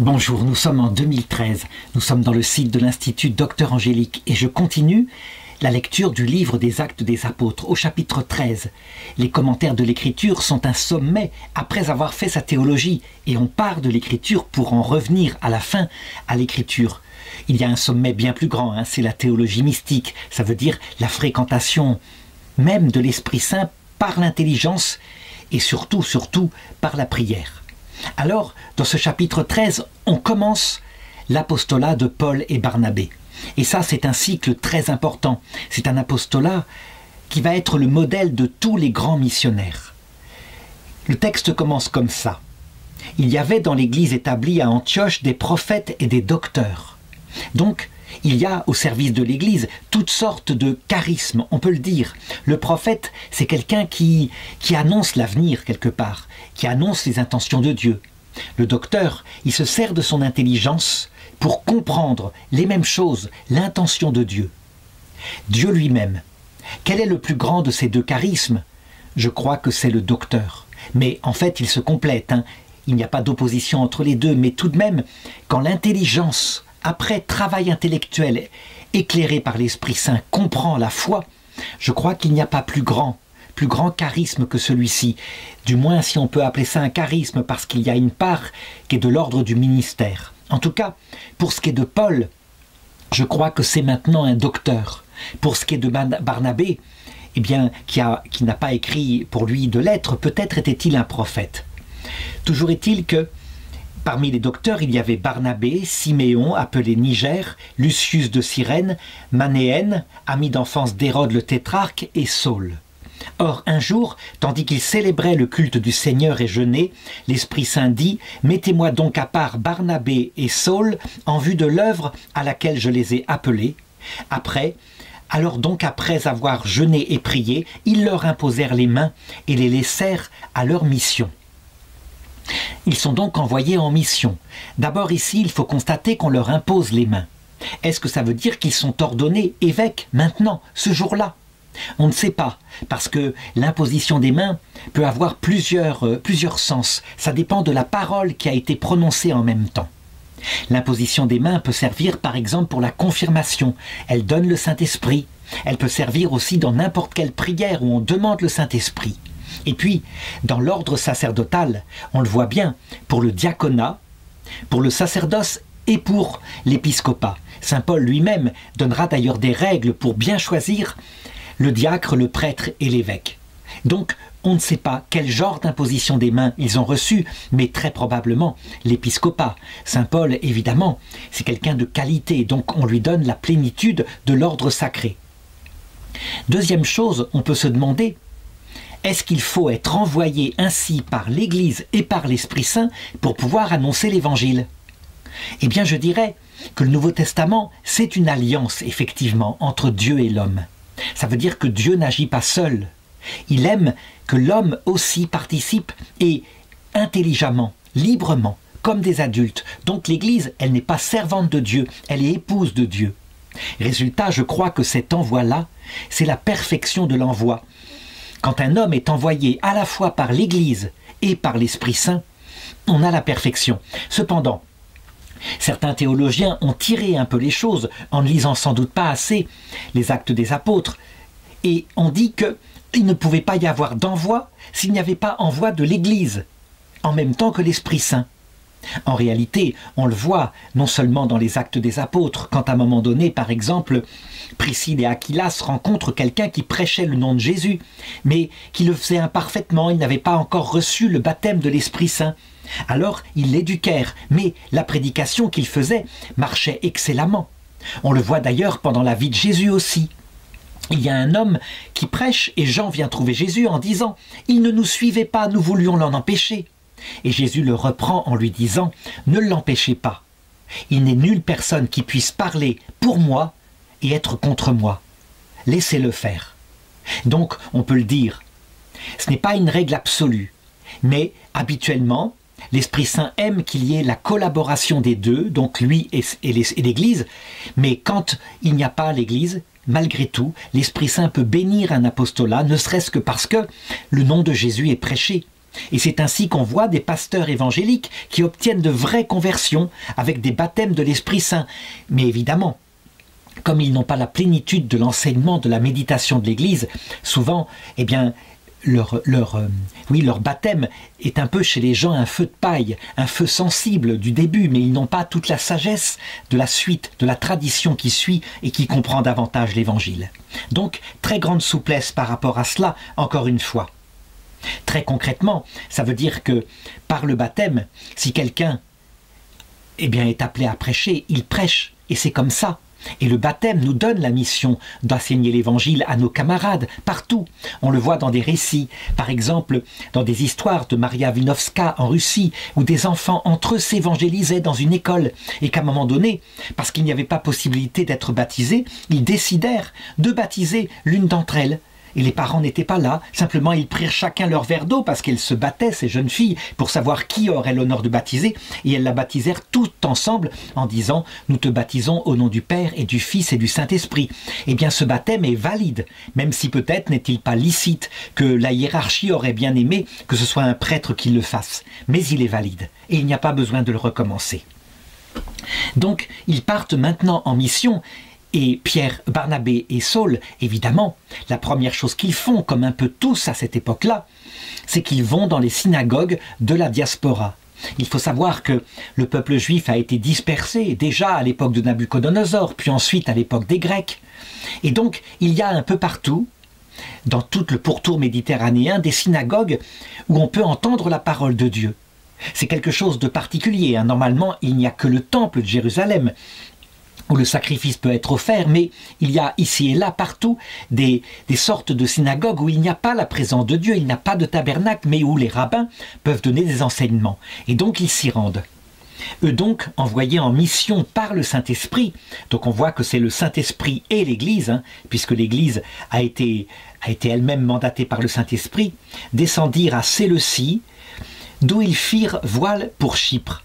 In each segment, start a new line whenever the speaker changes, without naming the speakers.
Bonjour, nous sommes en 2013, nous sommes dans le site de l'Institut Docteur Angélique et je continue la lecture du livre des Actes des Apôtres au chapitre 13. Les commentaires de l'Écriture sont un sommet après avoir fait sa théologie et on part de l'Écriture pour en revenir à la fin à l'Écriture. Il y a un sommet bien plus grand, c'est la théologie mystique, ça veut dire la fréquentation même de l'Esprit Saint par l'intelligence et surtout par la prière. Alors, dans ce chapitre 13, on commence l'apostolat de Paul et Barnabé. Et ça, c'est un cycle très important. C'est un apostolat qui va être le modèle de tous les grands missionnaires. Le texte commence comme ça. Il y avait dans l'église établie à Antioche des prophètes et des docteurs. Donc, il y a au service de l'église toutes sortes de charismes, on peut le dire. Le prophète, c'est quelqu'un qui annonce l'avenir quelque part, qui annonce les intentions de Dieu. Le docteur, il se sert de son intelligence pour comprendre les mêmes choses, l'intention de Dieu. Dieu lui-même. Quel est le plus grand de ces deux charismes? Je crois que c'est le docteur. Mais en fait, ils se complètent. Il n'y a pas d'opposition entre les deux, mais tout de même, quand l'intelligence, après travail intellectuel éclairé par l'Esprit Saint, comprend la foi, je crois qu'il n'y a pas plus grand charisme que celui-ci. Du moins, si on peut appeler ça un charisme, parce qu'il y a une part qui est de l'ordre du ministère. En tout cas, pour ce qui est de Paul, je crois que c'est maintenant un docteur. Pour ce qui est de Barnabé, eh bien, qui n'a pas écrit pour lui de lettres, peut-être était-il un prophète. Toujours est-il que parmi les docteurs, il y avait Barnabé, Siméon, appelé Niger, Lucius de Cyrène, Manéen, ami d'enfance d'Hérode le tétrarque, et Saul. Or, un jour, tandis qu'il célébrait le culte du Seigneur et jeûnait, l'Esprit Saint dit « Mettez-moi donc à part Barnabé et Saul en vue de l'œuvre à laquelle je les ai appelés. » Alors donc après avoir jeûné et prié, ils leur imposèrent les mains et les laissèrent à leur mission. Ils sont donc envoyés en mission. D'abord ici, il faut constater qu'on leur impose les mains. Est-ce que ça veut dire qu'ils sont ordonnés évêques maintenant, ce jour-là? On ne sait pas, parce que l'imposition des mains peut avoir plusieurs sens. Ça dépend de la parole qui a été prononcée en même temps. L'imposition des mains peut servir par exemple pour la confirmation. Elle donne le Saint-Esprit. Elle peut servir aussi dans n'importe quelle prière où on demande le Saint-Esprit. Et puis, dans l'ordre sacerdotal, on le voit bien, pour le diaconat, pour le sacerdoce et pour l'épiscopat. Saint Paul lui-même donnera d'ailleurs des règles pour bien choisir le diacre, le prêtre et l'évêque. Donc, on ne sait pas quel genre d'imposition des mains ils ont reçu, mais très probablement l'épiscopat. Saint Paul, évidemment, c'est quelqu'un de qualité, donc on lui donne la plénitude de l'ordre sacré. Deuxième chose, on peut se demander, est-ce qu'il faut être envoyé ainsi par l'Église et par l'Esprit Saint pour pouvoir annoncer l'Évangile? Eh bien, je dirais que le Nouveau Testament, c'est une alliance, effectivement, entre Dieu et l'homme. Ça veut dire que Dieu n'agit pas seul. Il aime que l'homme aussi participe et intelligemment, librement, comme des adultes. Donc l'Église, elle n'est pas servante de Dieu, elle est épouse de Dieu. Résultat, je crois que cet envoi-là, c'est la perfection de l'envoi. Quand un homme est envoyé à la fois par l'Église et par l'Esprit Saint, on a la perfection. Cependant, certains théologiens ont tiré un peu les choses en ne lisant sans doute pas assez les Actes des Apôtres et ont dit qu'il ne pouvait pas y avoir d'envoi s'il n'y avait pas envoi de l'Église en même temps que l'Esprit Saint. En réalité, on le voit non seulement dans les Actes des Apôtres, quand à un moment donné, par exemple, Priscille et Aquilas rencontrent quelqu'un qui prêchait le nom de Jésus, mais qui le faisait imparfaitement, il n'avait pas encore reçu le baptême de l'Esprit Saint. Alors, ils l'éduquèrent, mais la prédication qu'il faisait marchait excellemment. On le voit d'ailleurs pendant la vie de Jésus aussi. Il y a un homme qui prêche et Jean vient trouver Jésus en disant « Il ne nous suivait pas, nous voulions l'en empêcher ». Et Jésus le reprend en lui disant « Ne l'empêchez pas. Il n'est nulle personne qui puisse parler pour moi et être contre moi. Laissez-le faire. » Donc, on peut le dire, ce n'est pas une règle absolue, mais habituellement, l'Esprit Saint aime qu'il y ait la collaboration des deux, donc lui et l'Église, mais quand il n'y a pas l'Église, malgré tout, l'Esprit Saint peut bénir un apostolat, ne serait-ce que parce que le nom de Jésus est prêché. Et c'est ainsi qu'on voit des pasteurs évangéliques qui obtiennent de vraies conversions avec des baptêmes de l'Esprit Saint. Mais évidemment, comme ils n'ont pas la plénitude de l'enseignement, de la méditation de l'Église, souvent, eh bien, leur baptême est un peu chez les gens un feu de paille, un feu sensible du début, mais ils n'ont pas toute la sagesse de la suite, de la tradition qui suit et qui comprend davantage l'Évangile. Donc, très grande souplesse par rapport à cela, encore une fois. Très concrètement, ça veut dire que par le baptême, si quelqu'un est appelé à prêcher, il prêche, et c'est comme ça. Et le baptême nous donne la mission d'enseigner l'Évangile à nos camarades, partout. On le voit dans des récits, par exemple dans des histoires de Maria Vinovska en Russie, où des enfants entre eux s'évangélisaient dans une école, et qu'à un moment donné, parce qu'il n'y avait pas possibilité d'être baptisés, ils décidèrent de baptiser l'une d'entre elles. Et les parents n'étaient pas là, simplement ils prirent chacun leur verre d'eau parce qu'elles se battaient, ces jeunes filles, pour savoir qui aurait l'honneur de baptiser, et elles la baptisèrent toutes ensemble en disant « Nous te baptisons au nom du Père et du Fils et du Saint-Esprit ». Eh bien ce baptême est valide, même si peut-être n'est-il pas licite, que la hiérarchie aurait bien aimé que ce soit un prêtre qui le fasse, mais il est valide, et il n'y a pas besoin de le recommencer. Donc ils partent maintenant en mission. Et Pierre, Barnabé et Saul, évidemment, la première chose qu'ils font, comme un peu tous à cette époque-là, c'est qu'ils vont dans les synagogues de la diaspora. Il faut savoir que le peuple juif a été dispersé déjà à l'époque de Nabuchodonosor, puis ensuite à l'époque des Grecs. Et donc, il y a un peu partout, dans tout le pourtour méditerranéen, des synagogues où on peut entendre la parole de Dieu. C'est quelque chose de particulier, hein. Normalement, il n'y a que le temple de Jérusalem où le sacrifice peut être offert, mais il y a ici et là, partout, des sortes de synagogues où il n'y a pas la présence de Dieu, il n'y a pas de tabernacle, mais où les rabbins peuvent donner des enseignements. Et donc ils s'y rendent. Eux donc, envoyés en mission par le Saint-Esprit, donc on voit que c'est le Saint-Esprit et l'Église, hein, puisque l'Église a été elle-même mandatée par le Saint-Esprit, descendirent à Séleucie, d'où ils firent voile pour Chypre.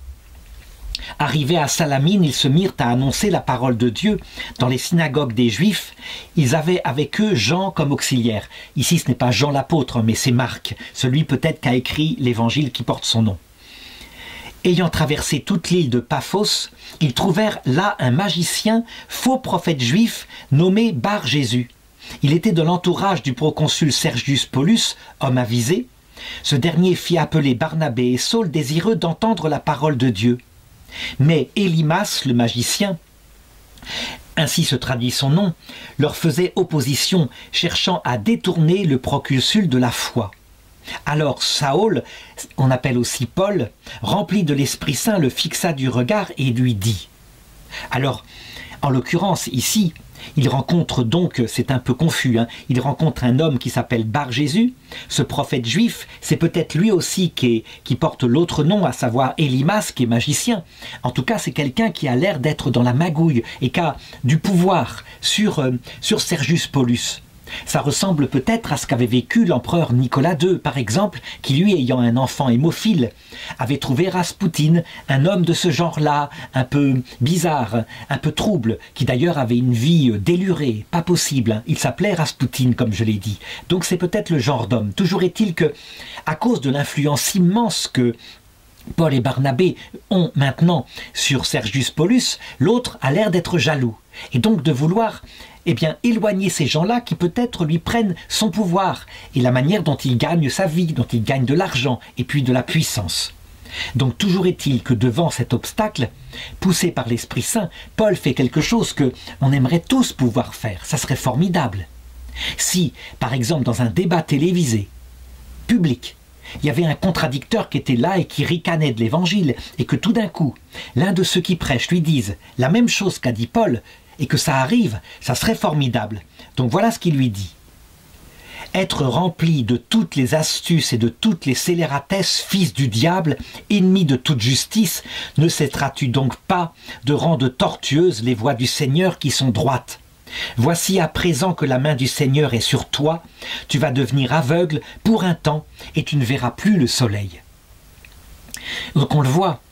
Arrivés à Salamine, ils se mirent à annoncer la parole de Dieu dans les synagogues des Juifs. Ils avaient avec eux Jean comme auxiliaire. Ici, ce n'est pas Jean l'apôtre, mais c'est Marc, celui peut-être qui a écrit l'évangile qui porte son nom. Ayant traversé toute l'île de Paphos, ils trouvèrent là un magicien, faux prophète juif, nommé Bar-Jésus. Il était de l'entourage du proconsul Sergius Paulus, homme avisé. Ce dernier fit appeler Barnabé et Saul désireux d'entendre la parole de Dieu. Mais Élymas, le magicien, ainsi se traduit son nom, leur faisait opposition, cherchant à détourner le proconsul de la foi. Alors Saül, on appelle aussi Paul, rempli de l'Esprit Saint, le fixa du regard et lui dit. Alors, en l'occurrence ici, il rencontre donc, c'est un peu confus, hein, il rencontre un homme qui s'appelle Bar-Jésus. Ce prophète juif, c'est peut-être lui aussi qui porte l'autre nom, à savoir Élymas, qui est magicien. En tout cas, c'est quelqu'un qui a l'air d'être dans la magouille et qui a du pouvoir sur Sergius Paulus. Ça ressemble peut-être à ce qu'avait vécu l'empereur Nicolas II, par exemple, qui lui, ayant un enfant hémophile, avait trouvé Raspoutine, un homme de ce genre-là, un peu bizarre, un peu trouble, qui d'ailleurs avait une vie délurée, pas possible. Il s'appelait Raspoutine, comme je l'ai dit. Donc c'est peut-être le genre d'homme. Toujours est-il que, à cause de l'influence immense que Paul et Barnabé ont maintenant sur Sergius Paulus, l'autre a l'air d'être jaloux. Et donc de vouloir éloigner ces gens-là qui peut-être lui prennent son pouvoir et la manière dont il gagne sa vie, dont il gagne de l'argent et puis de la puissance. Donc toujours est-il que devant cet obstacle, poussé par l'Esprit Saint, Paul fait quelque chose que on aimerait tous pouvoir faire. Ça serait formidable. Si, par exemple, dans un débat télévisé, public, il y avait un contradicteur qui était là et qui ricanait de l'évangile, et que tout d'un coup, l'un de ceux qui prêchent lui dise la même chose qu'a dit Paul, et que ça arrive, ça serait formidable. Donc voilà ce qu'il lui dit. Être rempli de toutes les astuces et de toutes les scélératesses, fils du diable, ennemi de toute justice, ne cesseras-tu donc pas de rendre tortueuses les voies du Seigneur qui sont droites? Voici à présent que la main du Seigneur est sur toi, tu vas devenir aveugle pour un temps et tu ne verras plus le soleil. Donc on le voit,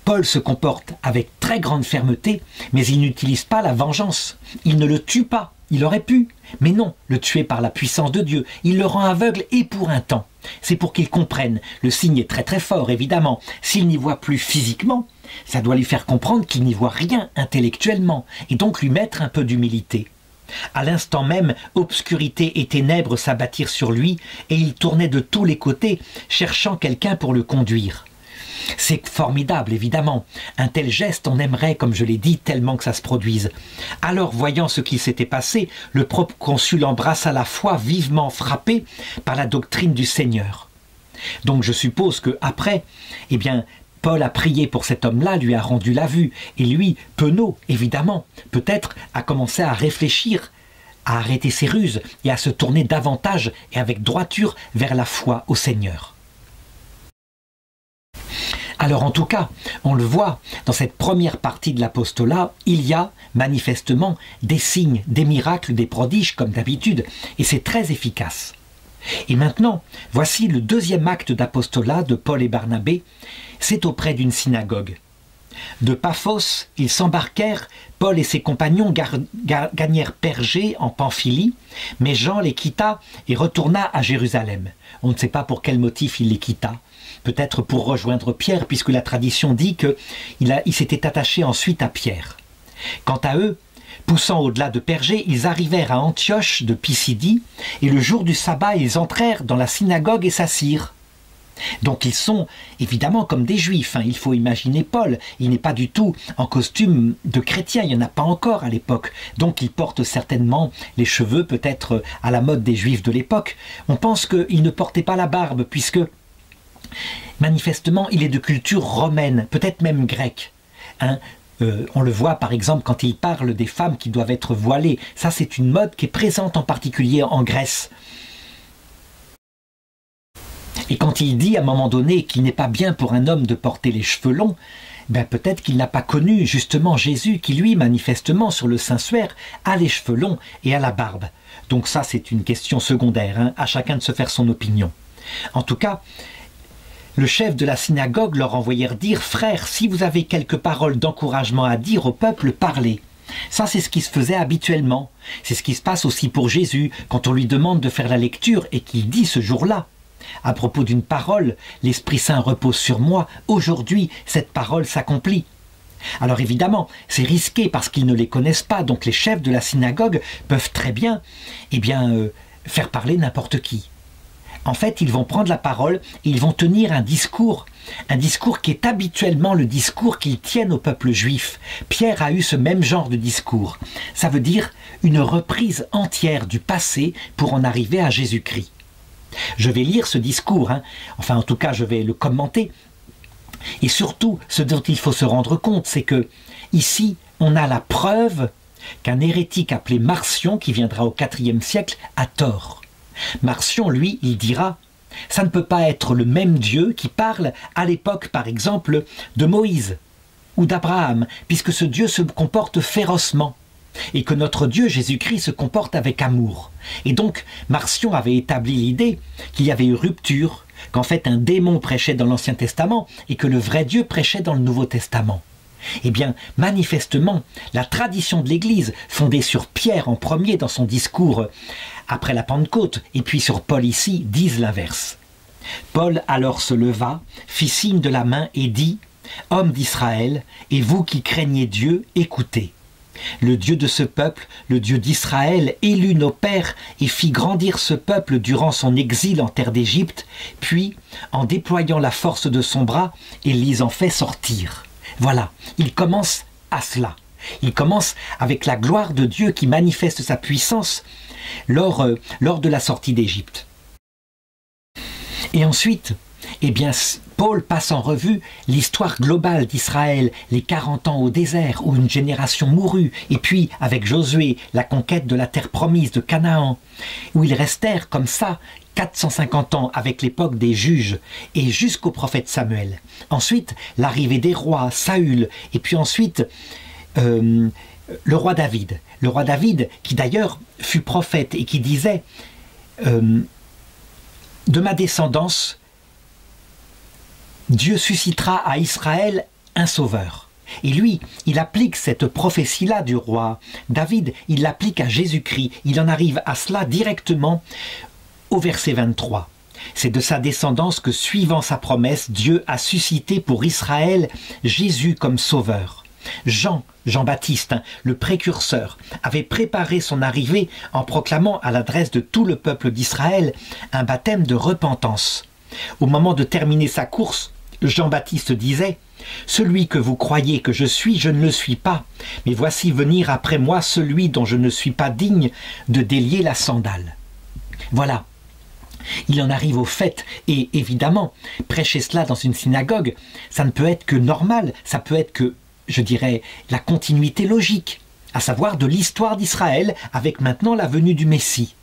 Paul se comporte avec très grande fermeté, mais il n'utilise pas la vengeance. Il ne le tue pas, il aurait pu, mais non, le tuer par la puissance de Dieu. Il le rend aveugle et pour un temps. C'est pour qu'il comprenne. Le signe est très très fort, évidemment. S'il n'y voit plus physiquement, ça doit lui faire comprendre qu'il n'y voit rien intellectuellement, et donc lui mettre un peu d'humilité. À l'instant même, obscurité et ténèbres s'abattirent sur lui, et il tournait de tous les côtés, cherchant quelqu'un pour le conduire. C'est formidable, évidemment. Un tel geste, on aimerait, comme je l'ai dit, tellement que ça se produise. Alors, voyant ce qui s'était passé, le proconsul embrassa la foi, vivement frappé par la doctrine du Seigneur. Donc je suppose que après, eh bien, Paul a prié pour cet homme-là, lui a rendu la vue, et lui, penaud, évidemment, peut-être a commencé à réfléchir, à arrêter ses ruses et à se tourner davantage et avec droiture vers la foi au Seigneur. Alors en tout cas, on le voit, dans cette première partie de l'apostolat, il y a manifestement des signes, des miracles, des prodiges comme d'habitude, et c'est très efficace. Et maintenant, voici le deuxième acte d'apostolat de Paul et Barnabé, c'est auprès d'une synagogue. De Paphos, ils s'embarquèrent, Paul et ses compagnons gagnèrent Pergé en Pamphylie, mais Jean les quitta et retourna à Jérusalem. On ne sait pas pour quel motif il les quitta, peut-être pour rejoindre Pierre, puisque la tradition dit qu'il s'était attaché ensuite à Pierre. Quant à eux, poussant au-delà de Pergé, ils arrivèrent à Antioche de Pisidie, et le jour du sabbat, ils entrèrent dans la synagogue et s'assirent. Donc ils sont évidemment comme des juifs, il faut imaginer Paul, il n'est pas du tout en costume de chrétien, il n'y en a pas encore à l'époque, donc il porte certainement les cheveux peut-être à la mode des juifs de l'époque. On pense qu'il ne portait pas la barbe puisque manifestement il est de culture romaine, peut-être même grecque. On le voit par exemple quand il parle des femmes qui doivent être voilées, ça c'est une mode qui est présente en particulier en Grèce. Et quand il dit à un moment donné qu'il n'est pas bien pour un homme de porter les cheveux longs, ben peut-être qu'il n'a pas connu justement Jésus qui lui manifestement sur le Saint-Suaire a les cheveux longs et a la barbe. Donc ça c'est une question secondaire, à chacun de se faire son opinion. En tout cas, le chef de la synagogue leur envoyèrent dire « Frères, si vous avez quelques paroles d'encouragement à dire au peuple, parlez ». Ça c'est ce qui se faisait habituellement. C'est ce qui se passe aussi pour Jésus quand on lui demande de faire la lecture et qu'il dit ce jour-là. À propos d'une parole, l'Esprit Saint repose sur moi, aujourd'hui cette parole s'accomplit. Alors évidemment, c'est risqué parce qu'ils ne les connaissent pas, donc les chefs de la synagogue peuvent très bien, faire parler n'importe qui. En fait, ils vont prendre la parole et ils vont tenir un discours qui est habituellement le discours qu'ils tiennent au peuple juif. Pierre a eu ce même genre de discours. Ça veut dire une reprise entière du passé pour en arriver à Jésus-Christ. Je vais lire ce discours, enfin en tout cas je vais le commenter. Et surtout, ce dont il faut se rendre compte, c'est que ici, on a la preuve qu'un hérétique appelé Marcion, qui viendra au IVe siècle, a tort. Marcion, lui, il dira, ça ne peut pas être le même Dieu qui parle à l'époque, par exemple, de Moïse ou d'Abraham, puisque ce Dieu se comporte férocement. Et que notre Dieu Jésus-Christ se comporte avec amour. Et donc, Marcion avait établi l'idée qu'il y avait eu rupture, qu'en fait un démon prêchait dans l'Ancien Testament et que le vrai Dieu prêchait dans le Nouveau Testament. Eh bien, manifestement, la tradition de l'Église, fondée sur Pierre en premier dans son discours après la Pentecôte, et puis sur Paul ici, disent l'inverse. Paul alors se leva, fit signe de la main et dit « Hommes d'Israël, et vous qui craignez Dieu, écoutez. Le Dieu de ce peuple, le Dieu d'Israël, élut nos pères et fit grandir ce peuple durant son exil en terre d'Égypte, puis, en déployant la force de son bras, il les en fait sortir. » Voilà, il commence à cela. Il commence avec la gloire de Dieu qui manifeste sa puissance lors de la sortie d'Égypte. Et ensuite, Paul passe en revue l'histoire globale d'Israël, les 40 ans au désert où une génération mourut, et puis avec Josué, la conquête de la terre promise de Canaan, où ils restèrent comme ça 450 ans avec l'époque des juges et jusqu'au prophète Samuel. Ensuite, l'arrivée des rois, Saül, et puis ensuite le roi David. Le roi David qui d'ailleurs fut prophète et qui disait de ma descendance, Dieu suscitera à Israël un sauveur. Et lui, il applique cette prophétie-là du roi David, il l'applique à Jésus-Christ. Il en arrive à cela directement au verset 23. C'est de sa descendance que, suivant sa promesse, Dieu a suscité pour Israël Jésus comme sauveur. Jean-Baptiste, le précurseur, avait préparé son arrivée en proclamant à l'adresse de tout le peuple d'Israël un baptême de repentance. Au moment de terminer sa course, Jean-Baptiste disait « Celui que vous croyez que je suis, je ne le suis pas, mais voici venir après moi celui dont je ne suis pas digne de délier la sandale. » Voilà. Il en arrive au fait, et évidemment, prêcher cela dans une synagogue, ça ne peut être que normal, ça peut être que, je dirais, la continuité logique, à savoir de l'histoire d'Israël avec maintenant la venue du Messie.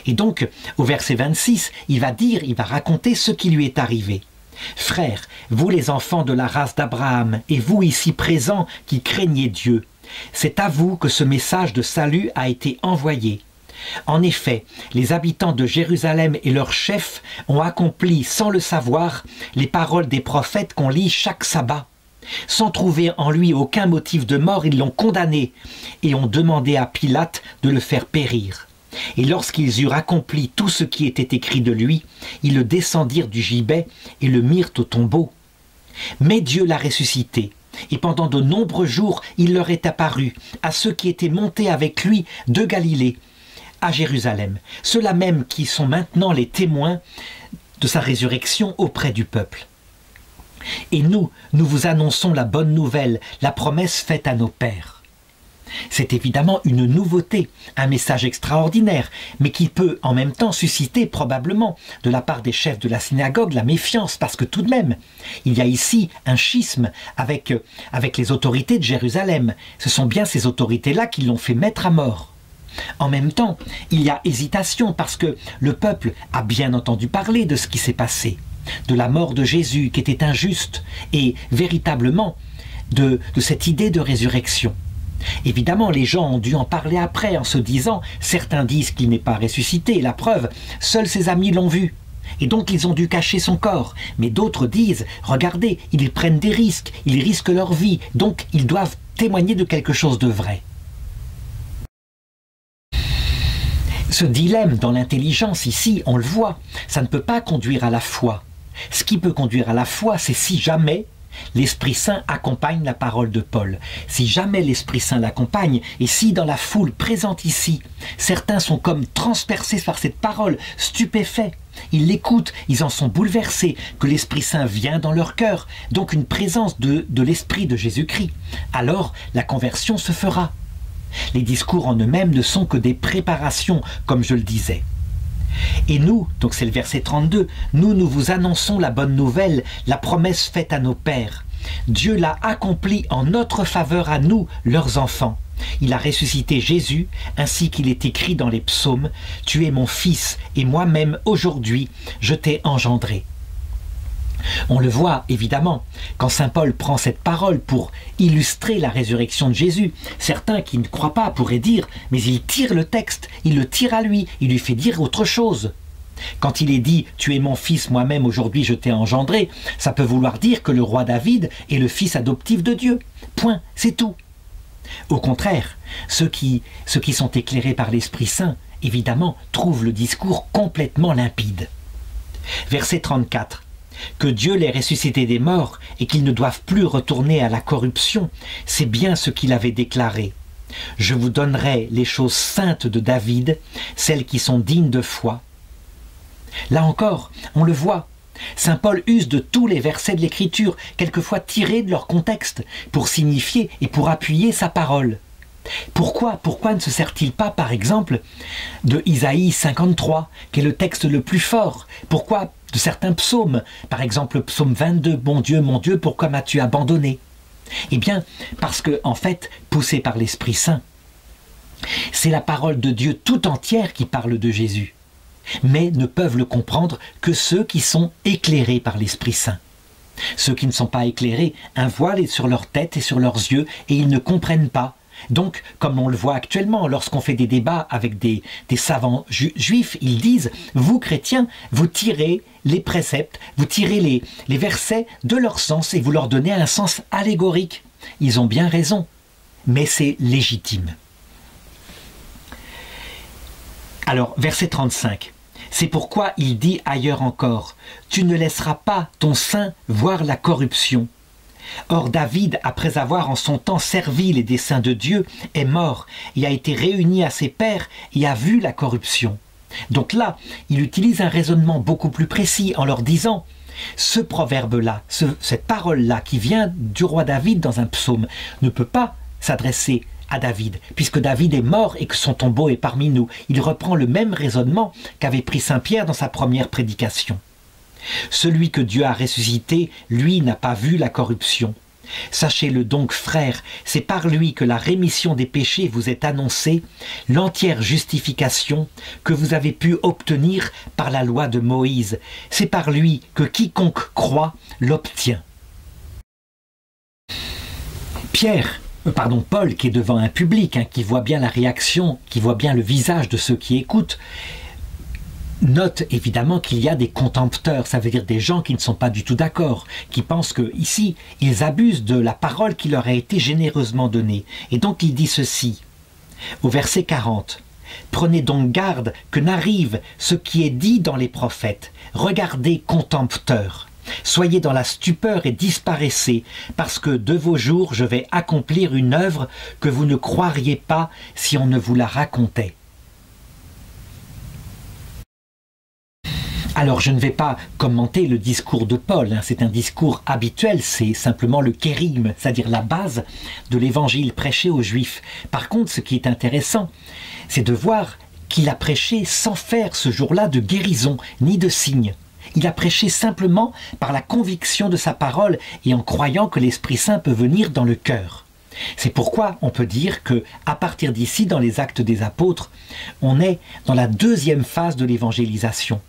Et donc, au verset 26, il va raconter ce qui lui est arrivé. « Frères, vous les enfants de la race d'Abraham, et vous ici présents qui craignez Dieu, c'est à vous que ce message de salut a été envoyé. En effet, les habitants de Jérusalem et leurs chefs ont accompli sans le savoir les paroles des prophètes qu'on lit chaque sabbat. Sans trouver en lui aucun motif de mort, ils l'ont condamné et ont demandé à Pilate de le faire périr. Et lorsqu'ils eurent accompli tout ce qui était écrit de lui, ils le descendirent du gibet et le mirent au tombeau. Mais Dieu l'a ressuscité. Et pendant de nombreux jours, il leur est apparu, à ceux qui étaient montés avec lui de Galilée, à Jérusalem, ceux-là même qui sont maintenant les témoins de sa résurrection auprès du peuple. Et nous vous annonçons la bonne nouvelle, la promesse faite à nos pères. C'est évidemment une nouveauté, un message extraordinaire, mais qui peut en même temps susciter probablement de la part des chefs de la synagogue la méfiance, parce que tout de même, il y a ici un schisme avec les autorités de Jérusalem. Ce sont bien ces autorités-là qui l'ont fait mettre à mort. En même temps, il y a hésitation parce que le peuple a bien entendu parler de ce qui s'est passé, de la mort de Jésus qui était injuste et véritablement de cette idée de résurrection. Évidemment, les gens ont dû en parler après en se disant, certains disent qu'il n'est pas ressuscité, la preuve, seuls ses amis l'ont vu. Et donc ils ont dû cacher son corps. Mais d'autres disent, regardez, ils prennent des risques, ils risquent leur vie, donc ils doivent témoigner de quelque chose de vrai. Ce dilemme dans l'intelligence ici, on le voit, ça ne peut pas conduire à la foi. Ce qui peut conduire à la foi, c'est si jamais l'Esprit Saint accompagne la parole de Paul. Si jamais l'Esprit Saint l'accompagne, et si dans la foule présente ici, certains sont comme transpercés par cette parole, stupéfaits, ils l'écoutent, ils en sont bouleversés, que l'Esprit Saint vient dans leur cœur, donc une présence de l'Esprit de Jésus-Christ, alors la conversion se fera. Les discours en eux-mêmes ne sont que des préparations, comme je le disais. Et nous, donc c'est le verset 32, nous vous annonçons la bonne nouvelle, la promesse faite à nos pères. Dieu l'a accomplie en notre faveur à nous, leurs enfants. Il a ressuscité Jésus, ainsi qu'il est écrit dans les psaumes, « Tu es mon fils, et moi-même aujourd'hui, je t'ai engendré ». On le voit évidemment quand saint Paul prend cette parole pour illustrer la résurrection de Jésus. Certains qui ne croient pas pourraient dire, mais il tire le texte, il le tire à lui, il lui fait dire autre chose. Quand il est dit « Tu es mon fils, moi-même aujourd'hui je t'ai engendré », ça peut vouloir dire que le roi David est le fils adoptif de Dieu. Point, c'est tout. Au contraire, ceux qui sont éclairés par l'Esprit Saint, évidemment, trouvent le discours complètement limpide. Verset 34. Que Dieu les ressuscité des morts et qu'ils ne doivent plus retourner à la corruption, c'est bien ce qu'il avait déclaré. Je vous donnerai les choses saintes de David, celles qui sont dignes de foi. Là encore, on le voit, saint Paul use de tous les versets de l'Écriture, quelquefois tirés de leur contexte, pour signifier et pour appuyer sa parole. Pourquoi ne se sert-il pas, par exemple, de Isaïe 53, qui est le texte le plus fort? Pourquoi de certains psaumes, par exemple le psaume 22, « Mon Dieu, pourquoi m'as-tu abandonné ?» Eh bien, parce que, en fait, poussé par l'Esprit Saint, c'est la parole de Dieu tout entière qui parle de Jésus, mais ne peuvent le comprendre que ceux qui sont éclairés par l'Esprit Saint. Ceux qui ne sont pas éclairés, un voile est sur leur tête et sur leurs yeux, et ils ne comprennent pas. Donc, comme on le voit actuellement, lorsqu'on fait des débats avec des savants juifs, ils disent « Vous, chrétiens, vous tirez les préceptes, vous tirez les versets de leur sens et vous leur donnez un sens allégorique. » Ils ont bien raison, mais c'est légitime. Alors, verset 35. C'est pourquoi il dit ailleurs encore, « Tu ne laisseras pas ton sein voir la corruption ». Or David, après avoir en son temps servi les desseins de Dieu, est mort et a été réuni à ses pairs et a vu la corruption. Donc là, il utilise un raisonnement beaucoup plus précis en leur disant « Ce proverbe-là, cette parole-là qui vient du roi David dans un psaume ne peut pas s'adresser à David, puisque David est mort et que son tombeau est parmi nous. » Il reprend le même raisonnement qu'avait pris saint Pierre dans sa première prédication. Celui que Dieu a ressuscité, lui, n'a pas vu la corruption. Sachez-le donc, frères, c'est par lui que la rémission des péchés vous est annoncée, l'entière justification que vous avez pu obtenir par la loi de Moïse. C'est par lui que quiconque croit l'obtient. Paul, qui est devant un public, qui voit bien la réaction, qui voit bien le visage de ceux qui écoutent, note évidemment qu'il y a des contempteurs, ça veut dire des gens qui ne sont pas du tout d'accord, qui pensent que ici ils abusent de la parole qui leur a été généreusement donnée. Et donc il dit ceci, au verset 40, « Prenez donc garde que n'arrive ce qui est dit dans les prophètes. Regardez, contempteurs, soyez dans la stupeur et disparaissez, parce que de vos jours je vais accomplir une œuvre que vous ne croiriez pas si on ne vous la racontait. » Alors je ne vais pas commenter le discours de Paul, c'est un discours habituel, c'est simplement le kérigme, c'est-à-dire la base de l'évangile prêché aux Juifs. Par contre, ce qui est intéressant, c'est de voir qu'il a prêché sans faire ce jour-là de guérison, ni de signe. Il a prêché simplement par la conviction de sa parole et en croyant que l'Esprit Saint peut venir dans le cœur. C'est pourquoi on peut dire que, à partir d'ici, dans les Actes des Apôtres, on est dans la deuxième phase de l'évangélisation.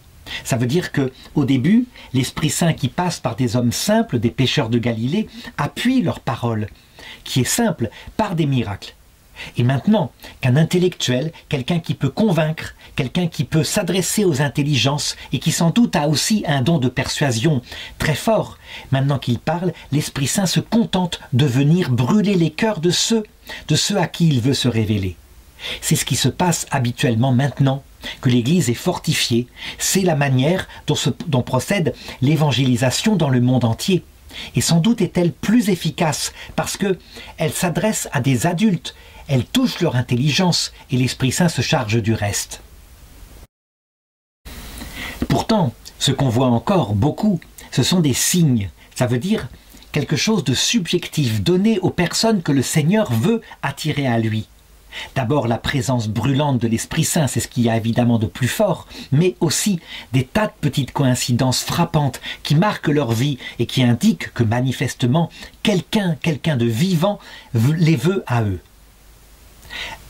Ça veut dire que, au début, l'Esprit Saint qui passe par des hommes simples, des pêcheurs de Galilée, appuie leur parole, qui est simple, par des miracles. Et maintenant, qu'un intellectuel, quelqu'un qui peut convaincre, quelqu'un qui peut s'adresser aux intelligences et qui sans doute a aussi un don de persuasion très fort, maintenant qu'il parle, l'Esprit Saint se contente de venir brûler les cœurs de ceux à qui il veut se révéler. C'est ce qui se passe habituellement maintenant que l'Église est fortifiée. C'est la manière dont procède l'évangélisation dans le monde entier. Et sans doute est-elle plus efficace parce qu'elle s'adresse à des adultes, elle touche leur intelligence et l'Esprit Saint se charge du reste. Pourtant, ce qu'on voit encore beaucoup, ce sont des signes. Ça veut dire quelque chose de subjectif donné aux personnes que le Seigneur veut attirer à lui. D'abord la présence brûlante de l'Esprit Saint, c'est ce qu'il y a évidemment de plus fort, mais aussi des tas de petites coïncidences frappantes qui marquent leur vie et qui indiquent que manifestement quelqu'un de vivant les veut à eux.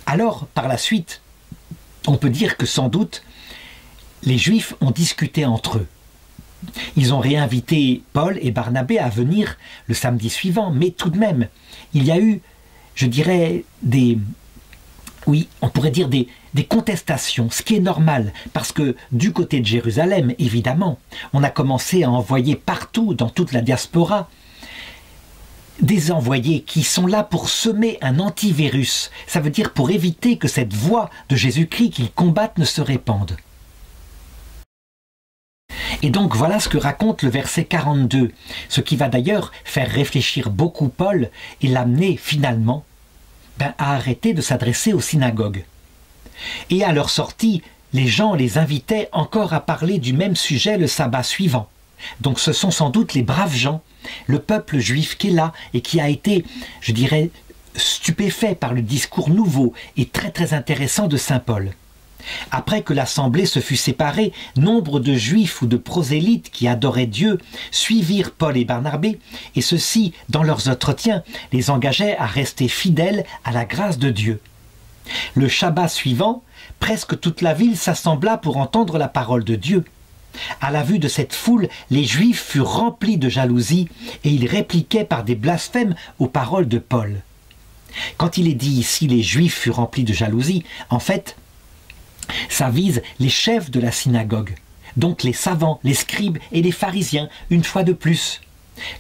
Alors, par la suite, on peut dire que sans doute, les Juifs ont discuté entre eux. Ils ont réinvité Paul et Barnabé à venir le samedi suivant, mais tout de même, il y a eu, je dirais, on pourrait dire des contestations, ce qui est normal, parce que du côté de Jérusalem, évidemment, on a commencé à envoyer partout, dans toute la diaspora, des envoyés qui sont là pour semer un antivirus. Ça veut dire pour éviter que cette voix de Jésus-Christ qu'ils combattent ne se répande. Et donc voilà ce que raconte le verset 42, ce qui va d'ailleurs faire réfléchir beaucoup Paul et l'amener finalement à arrêter de s'adresser aux synagogues. Et à leur sortie, les gens les invitaient encore à parler du même sujet le sabbat suivant. Donc ce sont sans doute les braves gens, le peuple juif qui est là et qui a été, je dirais, stupéfait par le discours nouveau et très très intéressant de saint Paul. Après que l'assemblée se fut séparée, nombre de juifs ou de prosélytes qui adoraient Dieu suivirent Paul et Barnabé, et ceux-ci, dans leurs entretiens, les engageaient à rester fidèles à la grâce de Dieu. Le Shabbat suivant, presque toute la ville s'assembla pour entendre la parole de Dieu. À la vue de cette foule, les Juifs furent remplis de jalousie, et ils répliquaient par des blasphèmes aux paroles de Paul. Quand il est dit ici « les Juifs furent remplis de jalousie », en fait, ça vise les chefs de la synagogue, donc les savants, les scribes et les pharisiens, une fois de plus.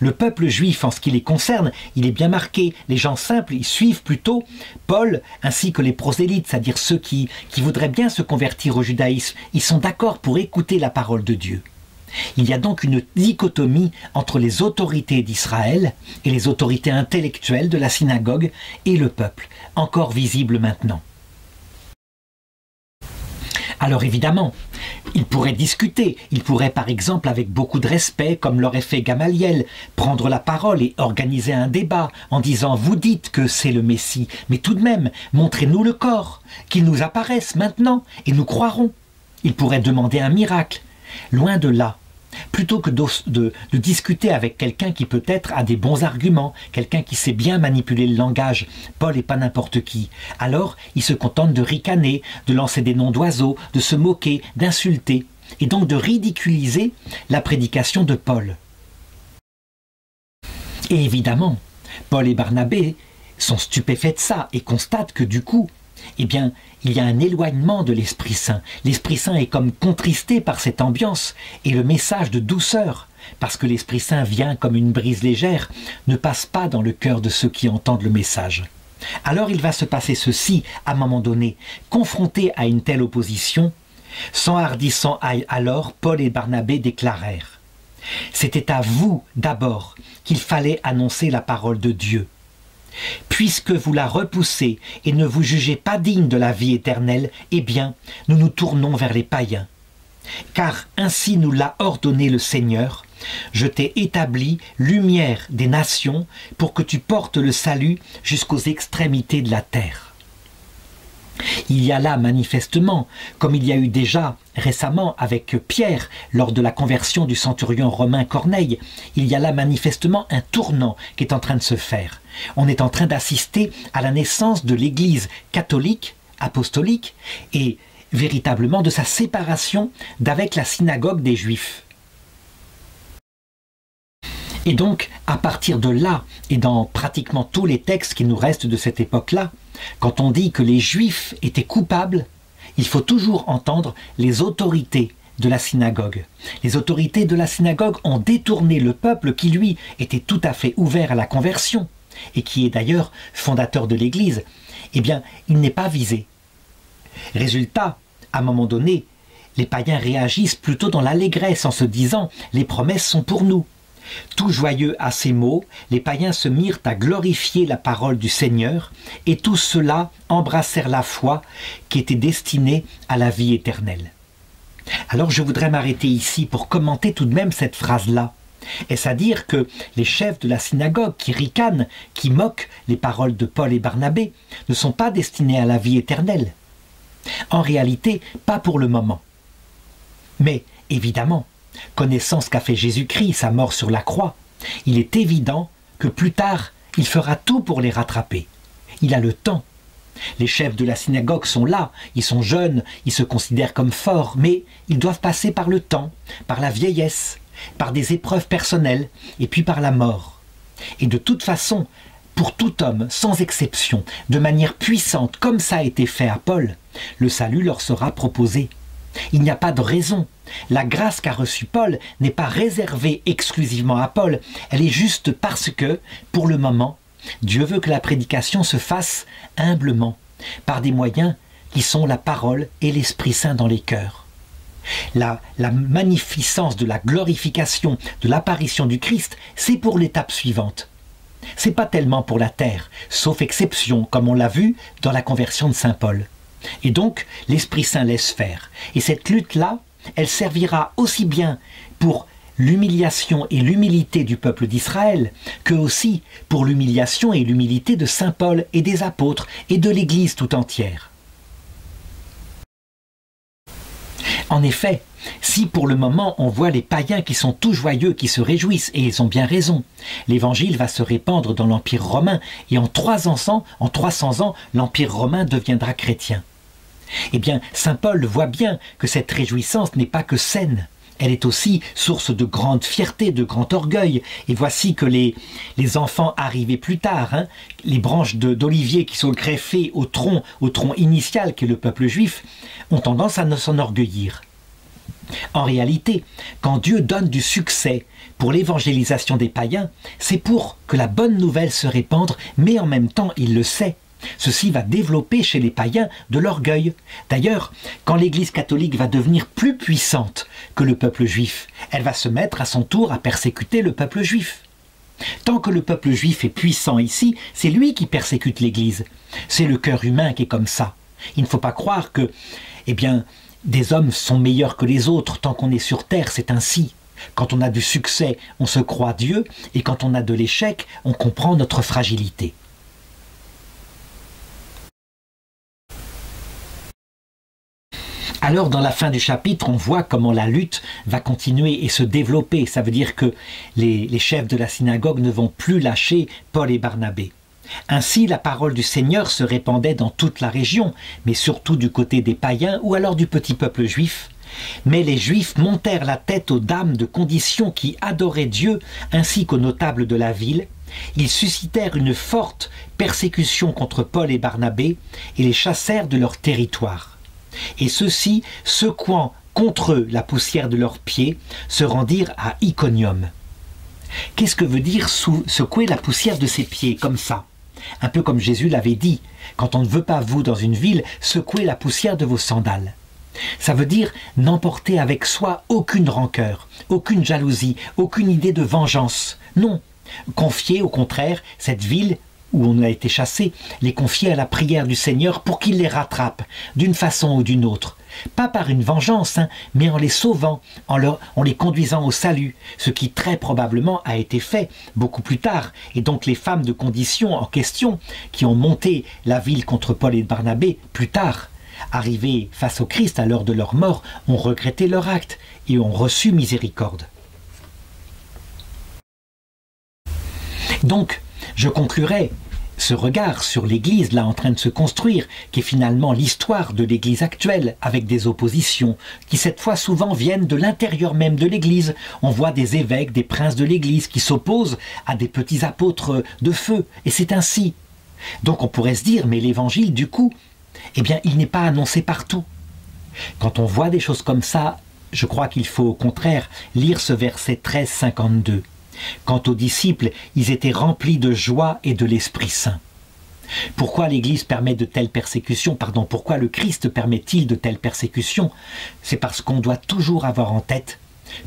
Le peuple juif, en ce qui les concerne, il est bien marqué. Les gens simples, ils suivent plutôt Paul ainsi que les prosélytes, c'est-à-dire ceux qui voudraient bien se convertir au judaïsme. Ils sont d'accord pour écouter la parole de Dieu. Il y a donc une dichotomie entre les autorités d'Israël et les autorités intellectuelles de la synagogue et le peuple, encore visible maintenant. Alors évidemment, ils pourraient discuter, ils pourraient par exemple avec beaucoup de respect, comme l'aurait fait Gamaliel, prendre la parole et organiser un débat en disant « vous dites que c'est le Messie, mais tout de même, montrez-nous le corps, qu'il nous apparaisse maintenant et nous croirons ». Ils pourraient demander un miracle. Loin de là, plutôt que de discuter avec quelqu'un qui peut-être a des bons arguments, quelqu'un qui sait bien manipuler le langage, Paul n'est pas n'importe qui, alors il se contente de ricaner, de lancer des noms d'oiseaux, de se moquer, d'insulter, et donc de ridiculiser la prédication de Paul. Et évidemment, Paul et Barnabé sont stupéfaits de ça et constatent que du coup, eh bien, il y a un éloignement de l'Esprit Saint. L'Esprit Saint est comme contristé par cette ambiance et le message de douceur, parce que l'Esprit Saint vient comme une brise légère, ne passe pas dans le cœur de ceux qui entendent le message. Alors il va se passer ceci à un moment donné, confrontés à une telle opposition, s'enhardissant alors, Paul et Barnabé déclarèrent « C'était à vous d'abord qu'il fallait annoncer la parole de Dieu. Puisque vous la repoussez et ne vous jugez pas digne de la vie éternelle, eh bien, nous nous tournons vers les païens. Car ainsi nous l'a ordonné le Seigneur, je t'ai établi lumière des nations pour que tu portes le salut jusqu'aux extrémités de la terre. » Il y a là manifestement, comme il y a eu déjà récemment avec Pierre lors de la conversion du centurion romain Corneille, il y a là manifestement un tournant qui est en train de se faire. On est en train d'assister à la naissance de l'Église catholique, apostolique, et véritablement de sa séparation d'avec la synagogue des Juifs. Et donc, à partir de là, et dans pratiquement tous les textes qui nous restent de cette époque-là, quand on dit que les Juifs étaient coupables, il faut toujours entendre les autorités de la synagogue. Les autorités de la synagogue ont détourné le peuple qui, lui, était tout à fait ouvert à la conversion, et qui est d'ailleurs fondateur de l'Église. Eh bien, il n'est pas visé. Résultat, à un moment donné, les païens réagissent plutôt dans l'allégresse en se disant « les promesses sont pour nous ». Tout joyeux à ces mots, les païens se mirent à glorifier la parole du Seigneur, et tous ceux-là embrassèrent la foi qui était destinée à la vie éternelle. Alors je voudrais m'arrêter ici pour commenter tout de même cette phrase-là. Est-ce à dire que les chefs de la synagogue qui ricanent, qui moquent les paroles de Paul et Barnabé, ne sont pas destinés à la vie éternelle? En réalité, pas pour le moment. Mais évidemment, connaissant ce qu'a fait Jésus-Christ, sa mort sur la croix, il est évident que plus tard, il fera tout pour les rattraper. Il a le temps. Les chefs de la synagogue sont là, ils sont jeunes, ils se considèrent comme forts, mais ils doivent passer par le temps, par la vieillesse, par des épreuves personnelles, et puis par la mort. Et de toute façon, pour tout homme, sans exception, de manière puissante, comme ça a été fait à Paul, le salut leur sera proposé. Il n'y a pas de raison. La grâce qu'a reçue Paul n'est pas réservée exclusivement à Paul, elle est juste parce que, pour le moment, Dieu veut que la prédication se fasse humblement, par des moyens qui sont la parole et l'Esprit Saint dans les cœurs. La magnificence de la glorification, de l'apparition du Christ, c'est pour l'étape suivante. C'est pas tellement pour la terre, sauf exception, comme on l'a vu dans la conversion de saint Paul. Et donc, l'Esprit Saint laisse faire. Et cette lutte-là, elle servira aussi bien pour l'humiliation et l'humilité du peuple d'Israël, que aussi pour l'humiliation et l'humilité de saint Paul et des apôtres et de l'Église tout entière. En effet, si pour le moment on voit les païens qui sont tout joyeux, qui se réjouissent, et ils ont bien raison, l'évangile va se répandre dans l'Empire romain, et en 300 ans, l'Empire romain deviendra chrétien. Eh bien, saint Paul voit bien que cette réjouissance n'est pas que saine, elle est aussi source de grande fierté, de grand orgueil. Et voici que les enfants arrivés plus tard, les branches d'olivier qui sont greffées au tronc initial qui est le peuple juif, ont tendance à s'enorgueillir. En réalité, quand Dieu donne du succès pour l'évangélisation des païens, c'est pour que la bonne nouvelle se répande, mais en même temps, il le sait. Ceci va développer chez les païens de l'orgueil. D'ailleurs, quand l'Église catholique va devenir plus puissante que le peuple juif, elle va se mettre à son tour à persécuter le peuple juif. Tant que le peuple juif est puissant ici, c'est lui qui persécute l'Église. C'est le cœur humain qui est comme ça. Il ne faut pas croire que, des hommes sont meilleurs que les autres tant qu'on est sur terre, c'est ainsi. Quand on a du succès, on se croit Dieu, et quand on a de l'échec, on comprend notre fragilité. Alors, dans la fin du chapitre, on voit comment la lutte va continuer et se développer. Ça veut dire que les chefs de la synagogue ne vont plus lâcher Paul et Barnabé. Ainsi, la parole du Seigneur se répandait dans toute la région, mais surtout du côté des païens ou alors du petit peuple juif. Mais les Juifs montèrent la tête aux dames de condition qui adoraient Dieu, ainsi qu'aux notables de la ville. Ils suscitèrent une forte persécution contre Paul et Barnabé et les chassèrent de leur territoire. Et ceux-ci, secouant contre eux la poussière de leurs pieds, se rendirent à Iconium. Qu'est-ce que veut dire secouer la poussière de ses pieds comme ça? Un peu comme Jésus l'avait dit, quand on ne veut pas vous dans une ville, secouez la poussière de vos sandales. Ça veut dire n'emporter avec soi aucune rancœur, aucune jalousie, aucune idée de vengeance. Non, confier au contraire cette ville où on a été chassé, les confier à la prière du Seigneur pour qu'il les rattrape, d'une façon ou d'une autre. Pas par une vengeance, mais en les sauvant, en les conduisant au salut, ce qui très probablement a été fait beaucoup plus tard. Et donc les femmes de condition en question, qui ont monté la ville contre Paul et Barnabé plus tard, arrivées face au Christ à l'heure de leur mort, ont regretté leur acte et ont reçu miséricorde. Donc, je conclurai ce regard sur l'Église là en train de se construire, qui est finalement l'histoire de l'Église actuelle, avec des oppositions, qui cette fois souvent viennent de l'intérieur même de l'Église. On voit des évêques, des princes de l'Église qui s'opposent à des petits apôtres de feu, et c'est ainsi. Donc on pourrait se dire, mais l'Évangile du coup, il n'est pas annoncé partout. Quand on voit des choses comme ça, je crois qu'il faut au contraire lire ce verset 13-52. Quant aux disciples, ils étaient remplis de joie et de l'Esprit Saint. Pourquoi l'Église permet de telles persécutions? Pourquoi le Christ permet-il de telles persécutions? C'est parce qu'on doit toujours avoir en tête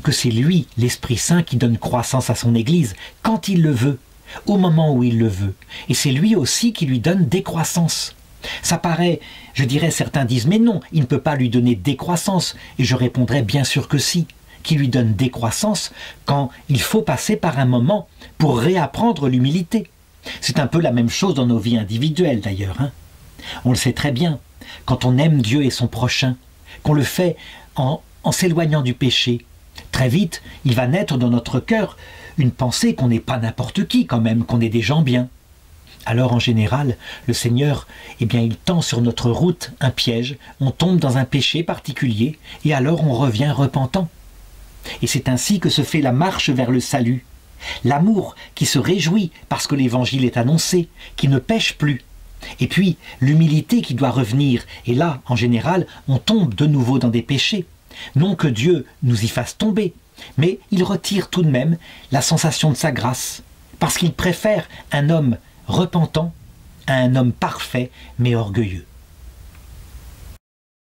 que c'est lui, l'Esprit Saint, qui donne croissance à son Église, quand il le veut, au moment où il le veut. Et c'est lui aussi qui lui donne décroissance. Ça paraît, je dirais, certains disent, mais non, il ne peut pas lui donner décroissance. Et je répondrais bien sûr que si. Qui lui donne décroissance quand il faut passer par un moment pour réapprendre l'humilité. C'est un peu la même chose dans nos vies individuelles d'ailleurs. On le sait très bien, quand on aime Dieu et son prochain, qu'on le fait en s'éloignant du péché, très vite, il va naître dans notre cœur une pensée qu'on n'est pas n'importe qui quand même, qu'on est des gens bien. Alors en général, le Seigneur, il tend sur notre route un piège, on tombe dans un péché particulier et alors on revient repentant. Et c'est ainsi que se fait la marche vers le salut. L'amour qui se réjouit parce que l'Évangile est annoncé, qui ne pêche plus. Et puis l'humilité qui doit revenir. Et là, en général, on tombe de nouveau dans des péchés. Non que Dieu nous y fasse tomber, mais il retire tout de même la sensation de sa grâce. Parce qu'il préfère un homme repentant à un homme parfait mais orgueilleux.